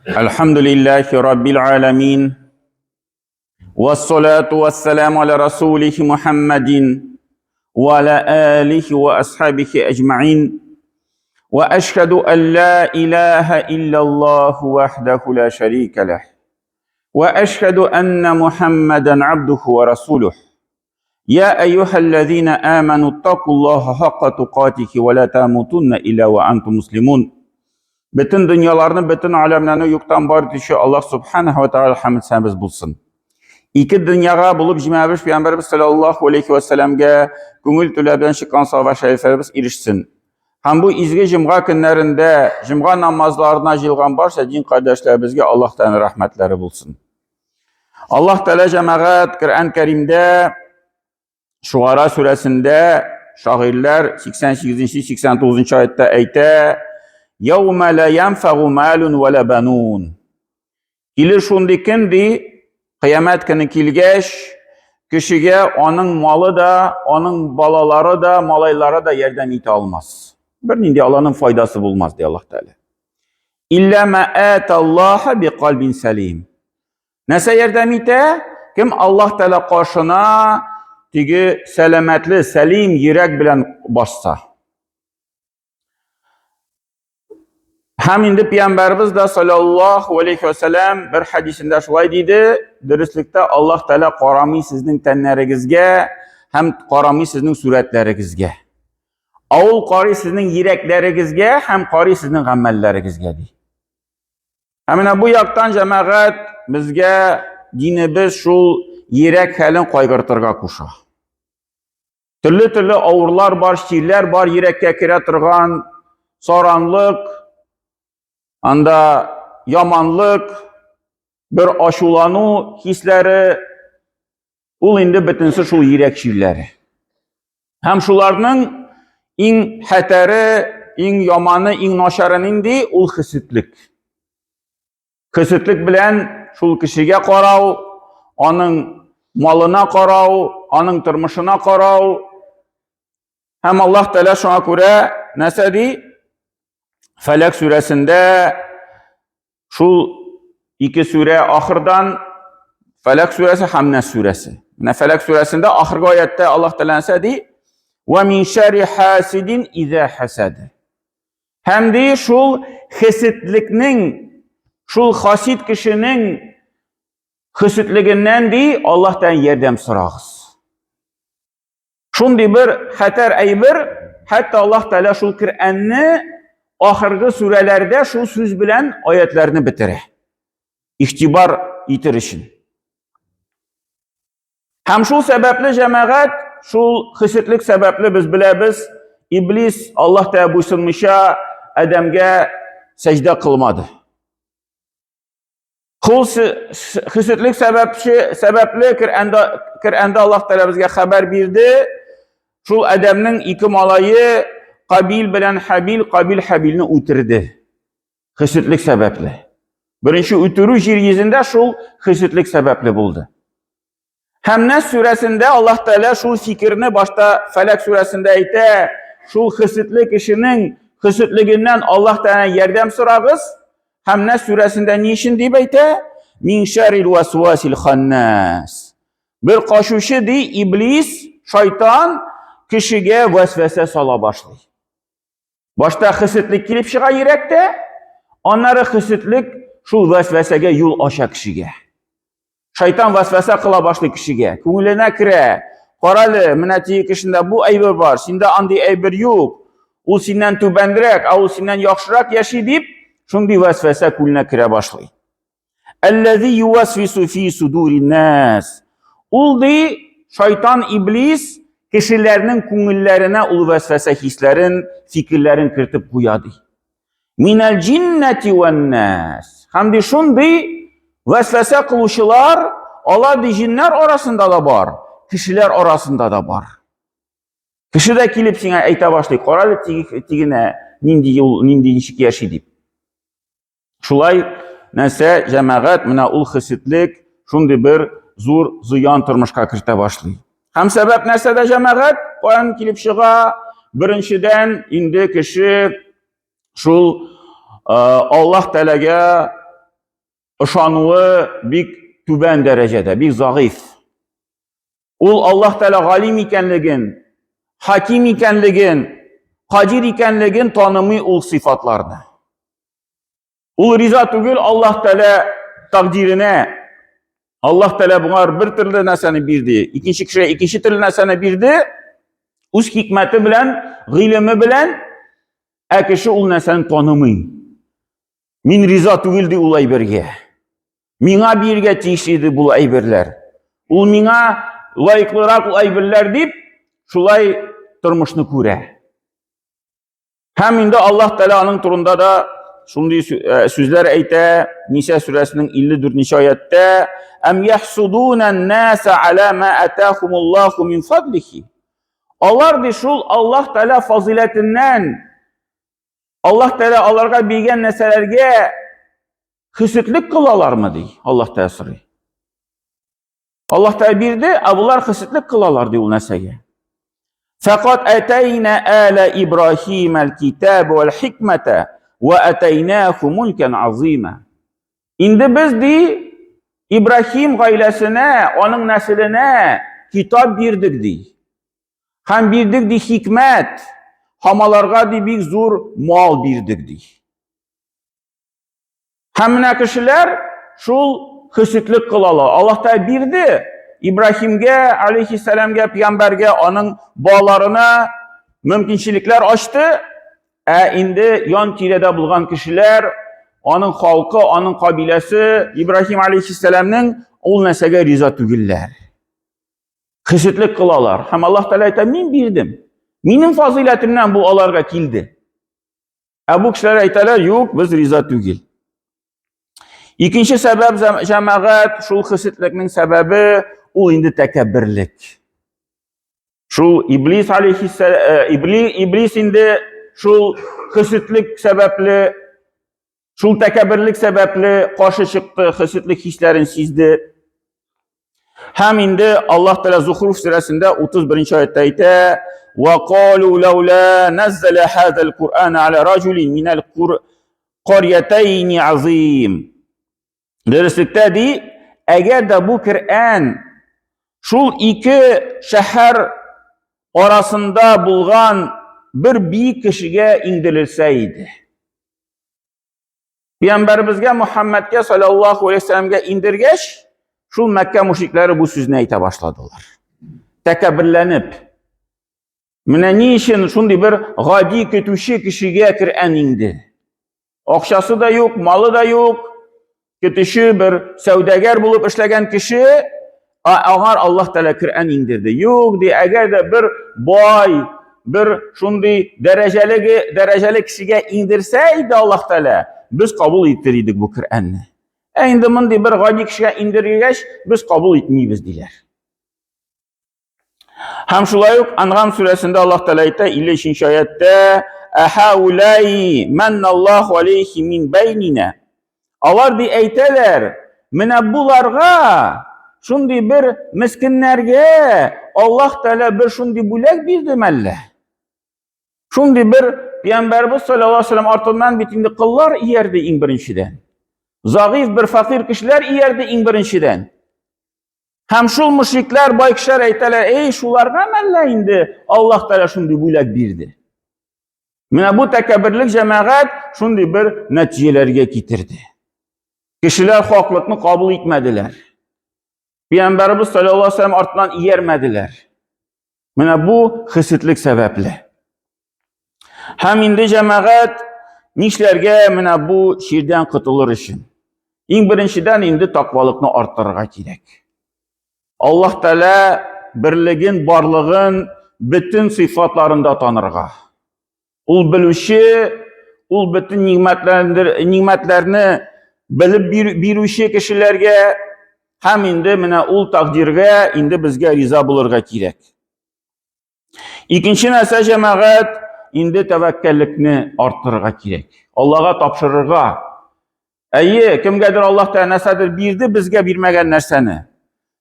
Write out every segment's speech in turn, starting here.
Elhamdülillahi Rabbil alemin. Vessalatu vesselamu ala Resulih Muhammedin ve ala alihi ve ashabihi ecma'in. Ve eşhedü en la ilahe illallah vahdehu la şerike leh. Ve eşhedü enne Muhammeden abduhu ve resuluh. Ya eyyühellezine amenu takullaha haqqa tukatihi ve la tamutunne illa ve antum muslimun. Bütün dünyalarını, bütün alemlerini yoktan var düşü Allah subhanahu ve ta'ala hamd sənəmiz bulsun. İki dünyaya bulup ciməviş Peyğəmbərimiz sallallahu aleyhi ve sellem'e gönül tüləbən şıqqan sağ və şəriflərimiz erişsin. Hem bu izgi cimğa günlərində, cimğa namazlarına jilğan varsa din qardaşlarımızga Allah Teala rəhmətləri bulsun. Allah Teala cəmaət Qur'an-ı Kerim'de Şuara suresinde şairlər 88-ci 89-cu ayətdə ayətdə يَوْمَ لَا يَنْفَغُ مَالٌ وَلَا بَنُونَ Gelir şundikindi, kıyamet günü kilgeç, kişiye onun malı da, onun balaları da, malayları da yerden iti almaz. Bir nindi Allah'ın faydası bulmaz diye Allah Teala. İlla ma atallaha bi kalbin selim. Nese yerden ite? Kim Allah Teala karşına tigi selametli, selim yürek bilen başsa. Hem indi Peygamberimiz de sallallahu aleyhi ve sellem bir hadisinde şulay dedi, dürüstlükte Allah Teala qarami sizin tenleringizge, hem qarami sizin suretleringizge. Avul qari sizin yürekleringizge, hem qari sizin amelleringizge deydi. Hemen bu yaktan cemaat bizge dinimiz şu yürek halin qaygırtırga kuşa. Türlü avurlar var, şiirler var, yürekke kire tırgan, soranlık, anda yamanlık, bir aşulanı hisleri, ul indi bitinsi şu yürek şiirleri. Hem şularının in hateri, in yamanı, in naşarın indi ul hısıtlık. Hısıtlık bilen şul kişiye qarav, onun malına qarav, onun turmuşuna qarav. Hem Allah Teala şuna göre nəsə deyir? Felak suresinde şu iki sure ahırdan Felak suresi Hamnes suresi. Felak suresinde ahırga ayette Allah Teala dedi ve min şerri hasidin iza hasad. Hem de şu hesitliknin, şu hasid kişinin hesitliginden de Allah'tan yardım sorağız. Şundi bir hatar aybir, hatta Allah Teala şu Kur'an'ı ahırgı surelerde şu söz bilen ayetlerini bitirir. İhtibar yitirişin. Hem şu sebeple cemaat, şu hısıtlık sebeple biz biliriz, İblis Allah Teala buyurmuşa Adem'e secde kılmadı. Hısıtlık sebeple Kur'an'da Allah Teala bizge haber verdi. Şu Adem'nin iki malayı Kabil bilen Habil, Kabil Habil'ini utirdi. Hısıtlık sebeple. Birinci ütürü yeryüzünde şu hısıtlık sebeple buldu. Hamnes suresinde Allah Teala şu fikrini başta Felak suresinde ayette, şu hısıtlık işinin hısıtlıginden Allah Teala yardım sorağız. Hamnes suresinde niçin deyip ayette? Min şerril vesvasil hannas. Bir kaşuşu di iblis, şeytan kişiye vesvese sala başlıyor. Başta hısıtlık kilip çığa yürekte, onları hısıtlık şu vesvesege yol aşa kişiye. Şeytan vesvese kıla başlı kişiye. Kungulene kire, qaralı, minati kişinde bu aybir var, sinde andi aybir yok. O sinden tübendirek, o sinden yakşırak yaşı deyip, şundi vesvese kulüne kire başlıyor. Ellezî yuvesvisu fî sudurin nâs. Uldi şeytan iblis, kişilerinin kungullerine ul vesvese hislerin, fikirlerin kırtıp kuyadı. Minel cinneti ven nas. Hem de şundi vesvese kılışılar Allah de cinler arasında da var, kişiler arasında da var. Kişi de kilip sana ayta başlayı, koralı tigine nindi nişik yaşı deyip. Şulay nese cemaat mina ul hısıtlık şundi bir zor ziyan tırmışka kırta başlayı. Hem sebep nese de cemaat, Kur'an kilip çığa, birinciden indi kişi şul Allah Teala'ya ышануы бик түбән дәрәҗәдә, бик зәгыйф. Ул Аллаһ Тәала галим икәнлеген, хаким икәнлеген, кадир икәнлеген танымый ул сыйфатларны. Ул риза түгел Аллаһ Тәала тәкъдиренә. Аллаһ Тәала буңар бер төрле нәрсәне бирде, икенче кешегә икенче төрле нәрсәне бирде, үз хикмәте белән, гыйлеме белән, ә кеше ул нәрсәне танымый. Мин риза түгел ди ул әйбергә. Миңа бирергә тиеш иде бу әйберләр. Ул миңа лайыклырак ул әйберләр дип, шулай тормышны күрә. Һәм инде Аллаһ Тәала аның турында да шундый сүзләр әйтә, Ниса сүрәсенең 54-нче аятта: "Әм яхсудуна ан-наса ала ма атахумуллаху мин фадлихи". Алар ди шул Аллаһ Тәала фазиләтеннән, Аллаһ Тәала аларга биргән нәрсәләргә хисетлек кылалармы ди? Аллаһ Тәала сорый. Аллаһ Тәала бирде, ә булар хисетлек кылалар ди ул нәрсәгә. Фақат атайна ала Ибрахим ал-китаб вал-хикмата ва атайнаху мулкан азима. Инде без ди Ибрахим гаиләсенә, аның нәселенә китап бирдек ди. Һәм бирдек ди хикмәт, һәм аларга ди бик зур мал бирдек ди. Һәм менә кешеләр шул хисетлек кылалар. Аллаһ Тәала бирде Ибрахимгә, алейхиссаламгә, пәйгамбәргә, аның балаларына мөмкинчелекләр ачты, ә инде ян тирәдә булган кешеләр, аның халкы, аның кабиләсе Ибрахим алейхиссаламның ул нәрсәгә риза түгелләр. Хисетлек кылалар. Һәм Аллаһ Тәала әйтә: "Мин бирдем. Минем фазиләтемнән бу аларга килде." Ә бу кешеләр әйтәләр: "Юк, без риза түгел." Икенче сәбәп җәмәгать, шул хисетлекнең сәбәбе ул инде тәкәбберлек. Шул Иблис Иблис инде шул хисетлек сәбәпле, шул тәкәбберлек сәбәпле каршы чыкты, хисетлек хисләрен сизде. Һәм инде Аллаһ Тәала Зухруф сүрәсендә 31-нче аятта әйтә: "Ва қалу лаула наззала хазал Кур'ана аля раҗулин минал qaryatayn azim." Дәреслектә ди, әгәр дә бу Коръән шул ике шәһәр арасында булган бер бик кешегә иңдерелсә иде. Пәйгамбәребезгә Мөхәммәдкә саллаллаһу алейһи ва сәлләмгә иңдергәч, шул Мәккә мушрикләре бу сүзне әйтә башладылар. Тәкәбберләнеп. Менә ни өчен шундый бер гади көтүче кешегә Коръән инде? Акчасы да юк, малы да юк. Көтүче бер сәүдәгәр булып эшләгән кеше, аңар Аллаһ Тәала Коръән иңдерде. Юк ди, әгәр дә бер бай, бер шундый дәрәҗәле кешегә иңдерсә иде Аллаһ Тәала, без кабул итер идек бу Коръәнне. Ә инде мондый бер гади кешегә иңдергәч, без кабул итмибез диләр. Һәм шулай ук Анғам сүрәсендә Аллаһ Тәала әйтә 53-нче аятта: "Ахаулай манналлаху алейхи мин байнина". Алар ди әйтәләр, менә буларга, шундый бер мискиннәргә Аллаһ Тәала бер шундый бүләк бирдеме әллә? Шундый бер Пәйгамбәрбез саллаллаһу алейһи ва сәлләм артыннан бит инде кыллар иярде иң беренчедән. Зәгыйф бер факир кешеләр иярде иң беренчедән. Һәм шул мушриклар, бай кешеләр әйтәләр: "Эй, шуларга мәллә инде Аллаһ Тәала шундый бүләк бирде." Менә бу тәкәбберлек җәмәгать шундый бер нәтиҗәләргә китерде. Кешеләр хаклыкны кабул итмәделәр. Пәйгамбәрбез саллаллаһу алейһи ва сәлләм артыннан иярмәделәр. Менә бу хисетлек сәбәпле. Һәм инде җәмәгать нишләргә менә бу ширдән котылыр өчен? Иң беренчедән инде тақвалыкны арттырырга кирәк. Аллаһ Тәала берлеген, барлыгын бөтен сыйфатларында танырга. Ул белүче, ул бөтен нимәтләрне белеп бирүче кешеләргә, һәм инде менә ул тәкъдиргә инде безгә риза булырга кирәк. Икенче нәрсә җәмәгать, инде тәвәккәллекне арттырырга кирәк. Аллаһка тапшырырга. Әйе, кемгәдер Аллаһ Тәала нәрсәдер бирде, безгә бирмәгән нәрсәне.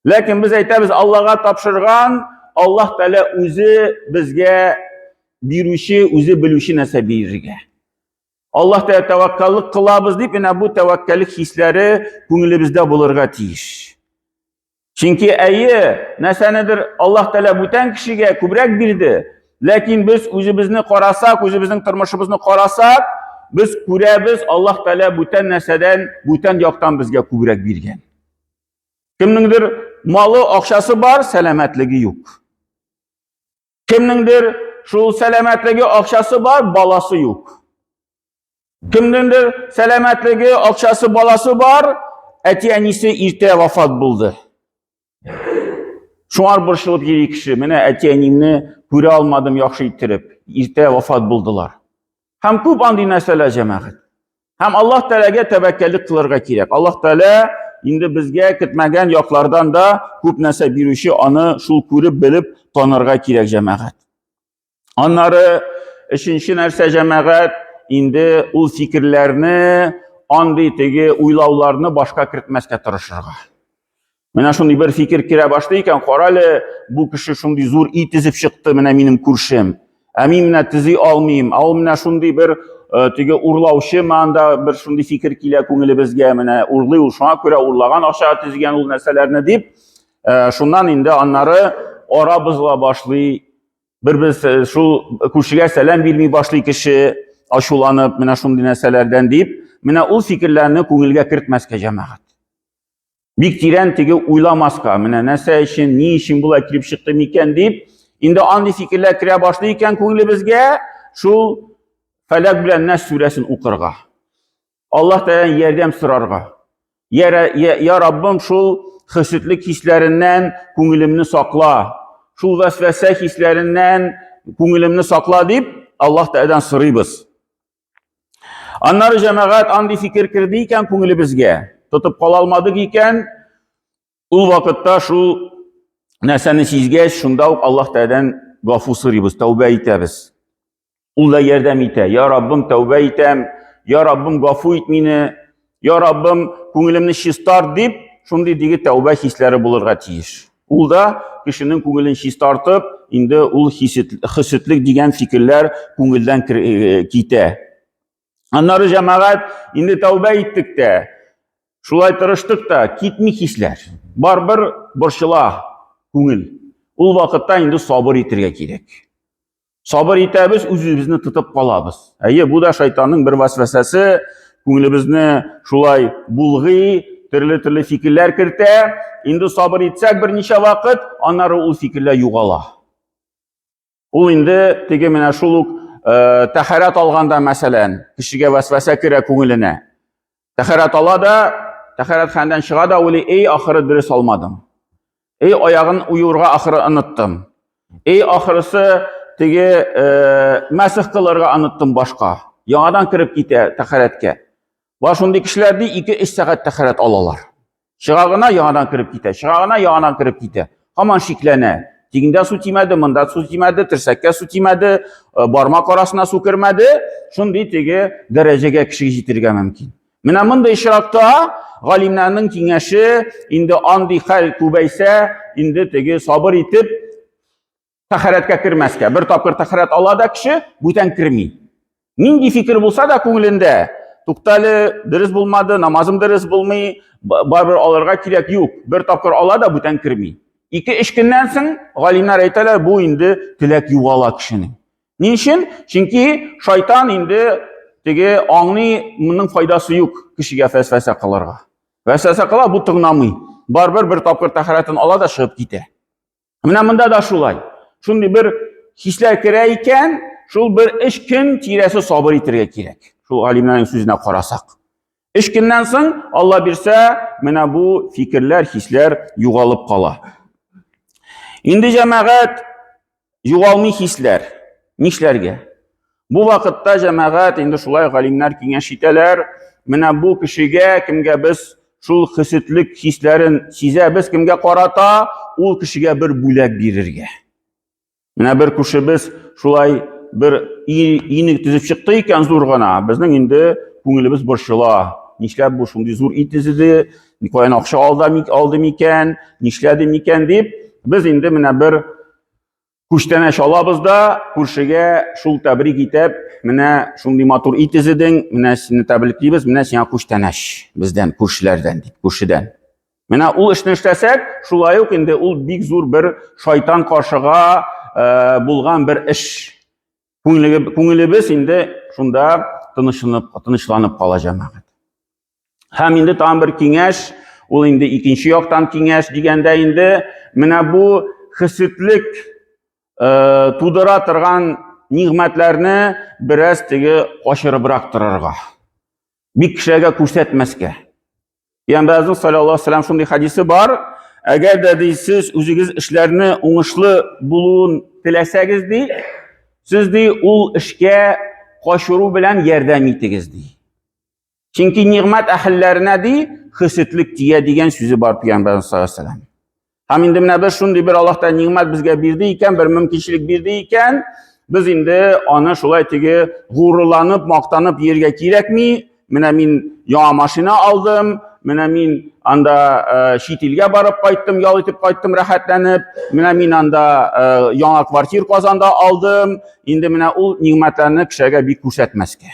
Ләкин без әйтәбез, Аллаһка тапшырган, Аллаһ Тәала үзе безгә бирүче, үзе белүче нәрсә бирергә. Allah Teala tevakkallik kılabız deyip yine bu tevakkallik hisleri ko'nglimizda bulurga tiyish. Çünkü nesenidir Allah Teala bütün kişiye kübrek bildi. Lakin biz o'zimizni qarasak, o'zimizning turmushimizni qarasak, biz ko'ramiz Allah Teala bütün neseden, bütün yoqdan bizga kübrek bergan. Kimningdir malı, akşası var, selametligi yok. Kimningdir şu selametligi, akşası var, balası yok. Kimningdir selametligi, akşası, balası var, eti-enisi irte vafat buldu. Şuar bir şılıp geri kişi, mene eti-enimni göre almadım, yaxşı itirip, irte vafat buldular. Hem köp andi nesele cemaat. Hem Allah Teala'ga tevekkellik kılırga kerek. Allah Teala indi bizge kitmegen yoqlardan da köp nese birüşü anı şul körüp bilip tanırga kerek cemaat. Anları işinşi nerse cemaat indi ul fikirlerini, andi tegi uylavlarını başka kiritmesке tırışırga. Mene şundi bir fikir kire başlayken qarali bu kişi şundi zor iyi tizip çıktı mene benim kurşum. Amin mene tizi almayayım. Al mene şundi bir tegi urlavşı manda bir şundi fikir kile ko'ngli bizge mene urlıyor. Şuna göre urlagan aşağı tizgen ul neselerini deyip şundan indi anları arabızla başlay. Bir biz şu kurşiga selam bilmey başlay kişi aşulanıp mene şundi neselerden deyip mene ul fikirlerini ko'ngilga kiritmeske cemaat. Bik tiren tegi uylamazka, mene nese için, ni için bula kirip çıktı miken deyip, indi andi fikirler kire başlayken ko'ngli bizge, şul Felak bilen Nas suresini okurga. Allah Teala'dan yerdem sırarga. Ya Rabbim şul hısıtlık hislerinden ko'nglimni sakla. Şul vesvese hislerinden ko'nglimni sakla deyip, Allah Teala'dan sırıyız. Anları cemaat andi fikir kirdiyken ko'ngli bizge. Tutup kalalmadık iken, ul vakitte şu neseni sizgeç, şunda Allah Teala'dan gafu sırıyız, tevbe etemiz. Ul da yerdem ite, ya Rabbim tevbe etem, ya Rabbim gafu etmini, ya Rabbim ko'nglimni şistar deyip, şundi degi tevbe hisleri bulurga tiyish. Ul da kişinin ko'nglini şistartıp, indi ul hısıtlık degan fikirler ko'ngildan kite. Anları cemaat, indi tevbe ettik de, şulay tırıştık da, kitmi hisler. Barbar borçla ko'ngil. Ul vakitte indi sabır etirge kerek. Sabır etemiz, o'zimizni tutup qalabız. Bu da şeytanın bir vasvasasi, ko'nglimizni şulay bulg'i, türlü fikirler kirte. Indi sabır etsek bir necha vaqt, anları ul fikirler yo'qala. Ul indi tege mena şuluk taharat alganda masalan, kishiga vasvasa kira ko'ngline. Taharat alada, taharat xandan çığa da öyle ahırı dürüst almadım. Ayağın uyurga ahırı unuttum. Ahırısı tege masih kılırga unuttum başka. Yanadan kirip gite taharatga. Va şundi kişilerdi 2-3 saat taharat alalar. Çırağına yanadan kirip gite, çırağına yanadan kirip gite. Haman şiklene. Tiginde su timedi, mında su timedi, tirsekke su timedi, barmak arasına su kirmedi. Şundi tege derecege kişi jitirge mümkün. Mena mında işrakta galimlerinin kengeşi indi andi xayr kubeyse indi tege sabır etip taharatga kirmeske. Bir tapkır taharat alada kişi büten kirmey. Nindi fikir bulsa da ko'nglinde tuktali diriz bulmadı, namazım diriz bulmay, barbar alırga kerek yok. Bir tapkır alada büten kirmey. 2-3 günden so'ng galimler aytalar bu indi tilak yo'qala kişinin. Niçin? Çünkü şeytan indi tege angni bunun faydası yok kişiye vesvese kılarga. Vesvese kılar bu tıgnamay. Barbar bir tapkır taharatın alada çıkıp gite. Mena mında da şulay. Şundi bir hisler kereyken, şul bir 3 gün tiresi sabır etirge kerek. Şu alimlerin sözüne qarasak. 3 günden so'ng Allah birse, mena bu fikirler, hisler yo'qolib qala. Indi cemaat yo'qolmay hisler, nishlarga. Bu vakitte cemaat indi şulay galimler kengeş iteler, mena bu kişiga kimga biz şul hısıtlık hislerin sizemiz kimga qarata, ul kişiga bir bo'lak berirge. Mena bir kişi biz şulay bir iyilik tizip çıktı iken zorgana, bizning indi ko'nglimiz borçla. Nishlab bu şunday zo'r itizidi, nikoyan akşa aldım iken, nishladim iken deyip, biz indi mena bir Күчтәнәш алабыз да, күршегә шул тәбрик итеп, менә шундый матур ит изедең, менә сине тәбриклибез, менә сиңа күчтәнәш бездән, күршеләрдән дип, күршедән. Менә ул эшне эшләсәк, шулай ук инде ул бик зур бер шайтан каршыга булган бер эш. Күңелебез инде шунда тынычланып кала җәмәгать. Һәм инде тагын бер киңәш, ул инде икенче яктан киңәш дигәндә инде менә бу хисетлек тудыра торган нигъмәтләрне бераз теге качырыбрак торырга. Бик кешегә күрсәтмәскә. Пәйгамбәрбез саллаллаһу алейһи ва саллям шундый хадисе бар. Әгәр дә сез үзегез эшләрне уңышлы булуын теләсәгез ди, сез ди ул эшкә качыру белән ярдәм итегез ди. Чөнки нигъмәт әһелләренә ди хисетлек тия дигән сүзе бар Пәйгамбәрбез саллаллаһу алейһи ва саллям. Һәм инде менә без шундый бер Аллаһтан нигъмәт безгә бирде икән, бер мөмкинчелек бирде икән, без инде аны шулай теге гурланып, мактанып йөргә кирәкми. Менә мин яңа машина алдым, менә мин анда чит илгә барып кайттым, ял итеп кайттым рәхәтләнеп, менә мин анда яңа квартира Казанда алдым. Инде менә ул нигъмәтләрне кешегә бик күрсәтмәскә.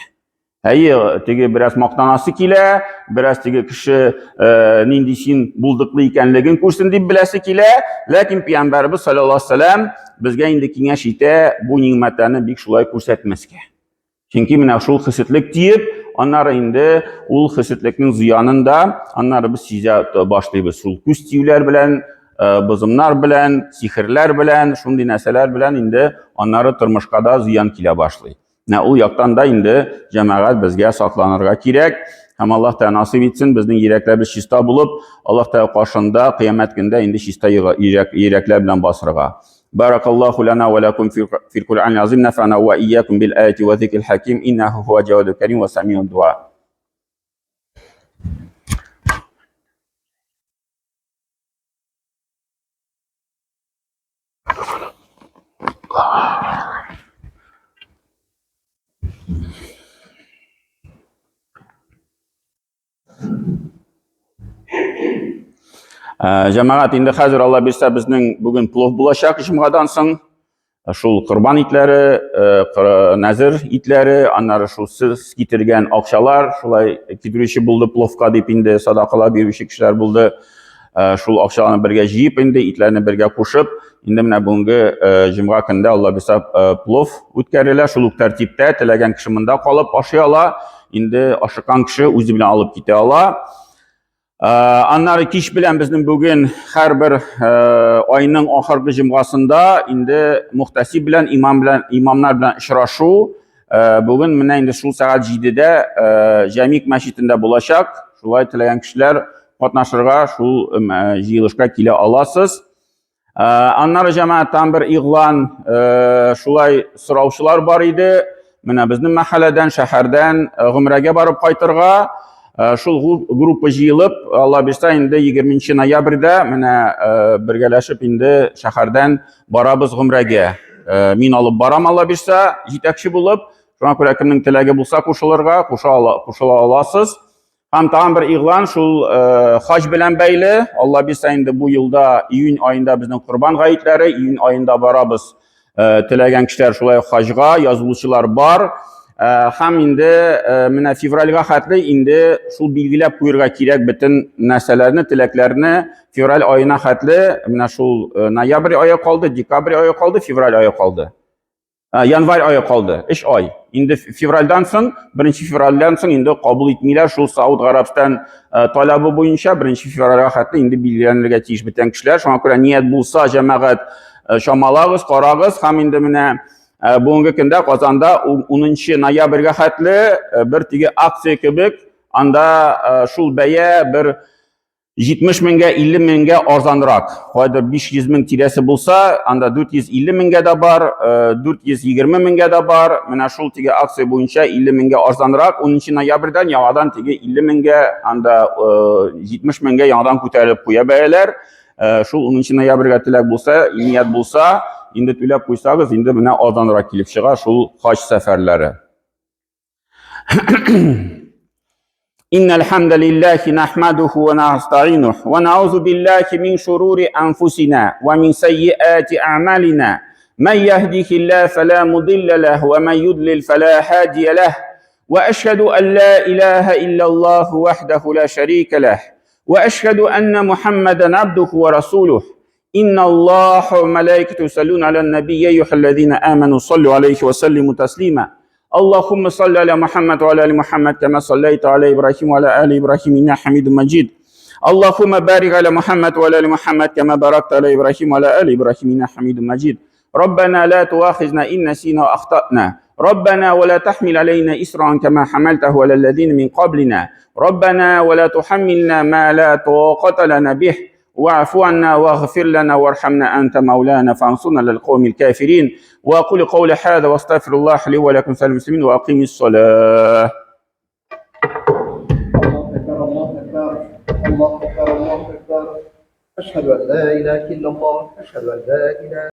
Әйе, теге бераз мактанасы килә, бераз теге кеше нинди син булдыклы икәнлеген күрсен дип беләсе килә, ләкин Пәйгамбәрбез саллаллаһу алейһи ва саллям безгә инде киңәш итә бу нигъмәтләрне бик шулай күрсәтмәскә. Чөнки менә шул хисетлек тиеп, аннары инде ул хисетлекнең зыянын да аннары без сизә башлыйбыз. Шул күз тиюләр белән, бозымнар белән, сихерләр белән, шундый нәрсәләр белән инде аннары тормышка да зыян килә башлый. Ул яктан да инде җәмәгать безгә сакланырга кирәк. Һәм Аллаһ та насыйп итсен безнең йөрәкләребез чиста булып, Аллаһ та каршында кыямәт көндә инде чиста йөрәкләр белән басырга. Баракаллаху лана ва лакум фил Кур'анил азим, нафана ва iyyakum bil ayati wa dhikril hakim, innahu huwa jawadul karim wa sami'ud du'a. Җәмәгать инде хәзер Алла бирсә безнең бүген плов булачак җомгадан соң. Шул корбан итләре, нәзер итләре, аннары шул сез китергән акчалар, шулай китерүче булды пловка дип инде садакалар бирүче кешеләр булды. Шул акчаларны бергә җыеп инде итләрне бергә кушып, инде менә бүгенге җомга көндә Алла бирсә плов үткәрелә. Шул ук тәртиптә теләгән кеше монда калып ашый ала, инде ашыккан кеше үзе белән алып китә ала. Аннары кич белән безнең бүген һәрбер айның ахыргы җомгасында инде мухтасиб белән, имамнар белән очрашу. Бүген менә инде шул сәгать 7-дә Җәмик мәчетендә булачак. Шулай теләгән кешеләр катнашырга шул җыелышка килә аласыз. Аннары җәмәгатьтән бер игълан, шулай сораучылар бар иде. Менә безнең мәхәлләдән, шәһәрдән гомрәгә барып кайтырга. Шул группа җыелып, Алла бирсә инде 20 ноябрьдә менә бергәләшеп инде шәһәрдән барабыз гомрәгә. Мин алып барам Алла бирсә, җитәкче булып, шуңа күрә кемнең теләге булса кушылырга, кушыла аласыз. Һәм тагын бер игълан шул хаҗ белән бәйле. Алла бирсә инде бу елда июнь аенда безнең Курбан гаетләре, июнь аенда барабыз. Теләгән кешеләр шулай хаҗга язылучылар бар. Һәм инде менә февральгә хәтле инде шул билгеләп куярга кирәк бөтен нәрсәләрне, теләкләрне. Февраль аена хәтле менә шул ноябрь ае калды, декабрь ае калды, февраль ае калды. Январь ае калды, 3 ай. Инде февральдән соң, 1 февральдән соң инде кабул итмиләр шул Сауд Гарәбстан талабы буенча 1 февральгә хәтле инде билгеләнергә тиеш бөтен кешеләр. Шуңа күрә ният булса җәмәгать чамалагыз, карагыз. Һәм инде менә бүгенге көндә Казанда 10 ноябрьгә хәтле бер теге акция кебек, анда шул бәя бер 70 меңгә, 50 меңгә арзанрак. Кайдыр 500 мең тирәсе булса, анда 450 меңгә дә бар, 420 меңгә дә бар. Менә шул теге акция буенча 50 меңгә арзанрак. 10 ноябрьдән яңадан теге 50 меңгә, анда 70 меңгә яңадан күтәрелеп куя бәяләр. Шул 10 ноябрьгә теләк булса, ният булса, инде түләп куйсагыз, инде менә арзанрак килеп чыга шул хаҗ сәфәрләре. Innal hamdalillahi nahmaduhu wa nasta'inuhu wa na'udzu billahi min shururi anfusina wa min sayyiati a'malina من يهده الله فلا مضل له ومن يضلل فلا هادي له وأشهد أن لا إله إلا الله وحده لا شريك له وأشهد أن محمدا عبده ورسوله إن الله وملائكته يصلون على النبي يا أيها الذين آمنوا صلوا عليه وسلموا تسليما اللهم صل على محمد وعلى آل محمد كما صليت على إبراهيم وعلى آل إبراهيم إنك حميد مجيد اللهم بارك على محمد وعلى آل محمد كما باركت على إبراهيم وعلى آل إبراهيم إنك حميد مجيد ربنا لا تؤاخذنا إن نسينا وأخطأنا ربنا ولا تحمل علينا إسرا كما حملته على الذين من قبلنا ربنا ولا تحملنا ما لا طاقة لنا به واعف عنا واغفر لنا وارحمنا أنت مولانا فانصرنا للقوم الكافرين وأقول قول هذا واستغفر الله لي ولكم سائر المسلمين وأقيم الصلاة. الله أكبر الله أكبر الله أكبر أشهد أن لا إله إلا الله أشهد أن لا إله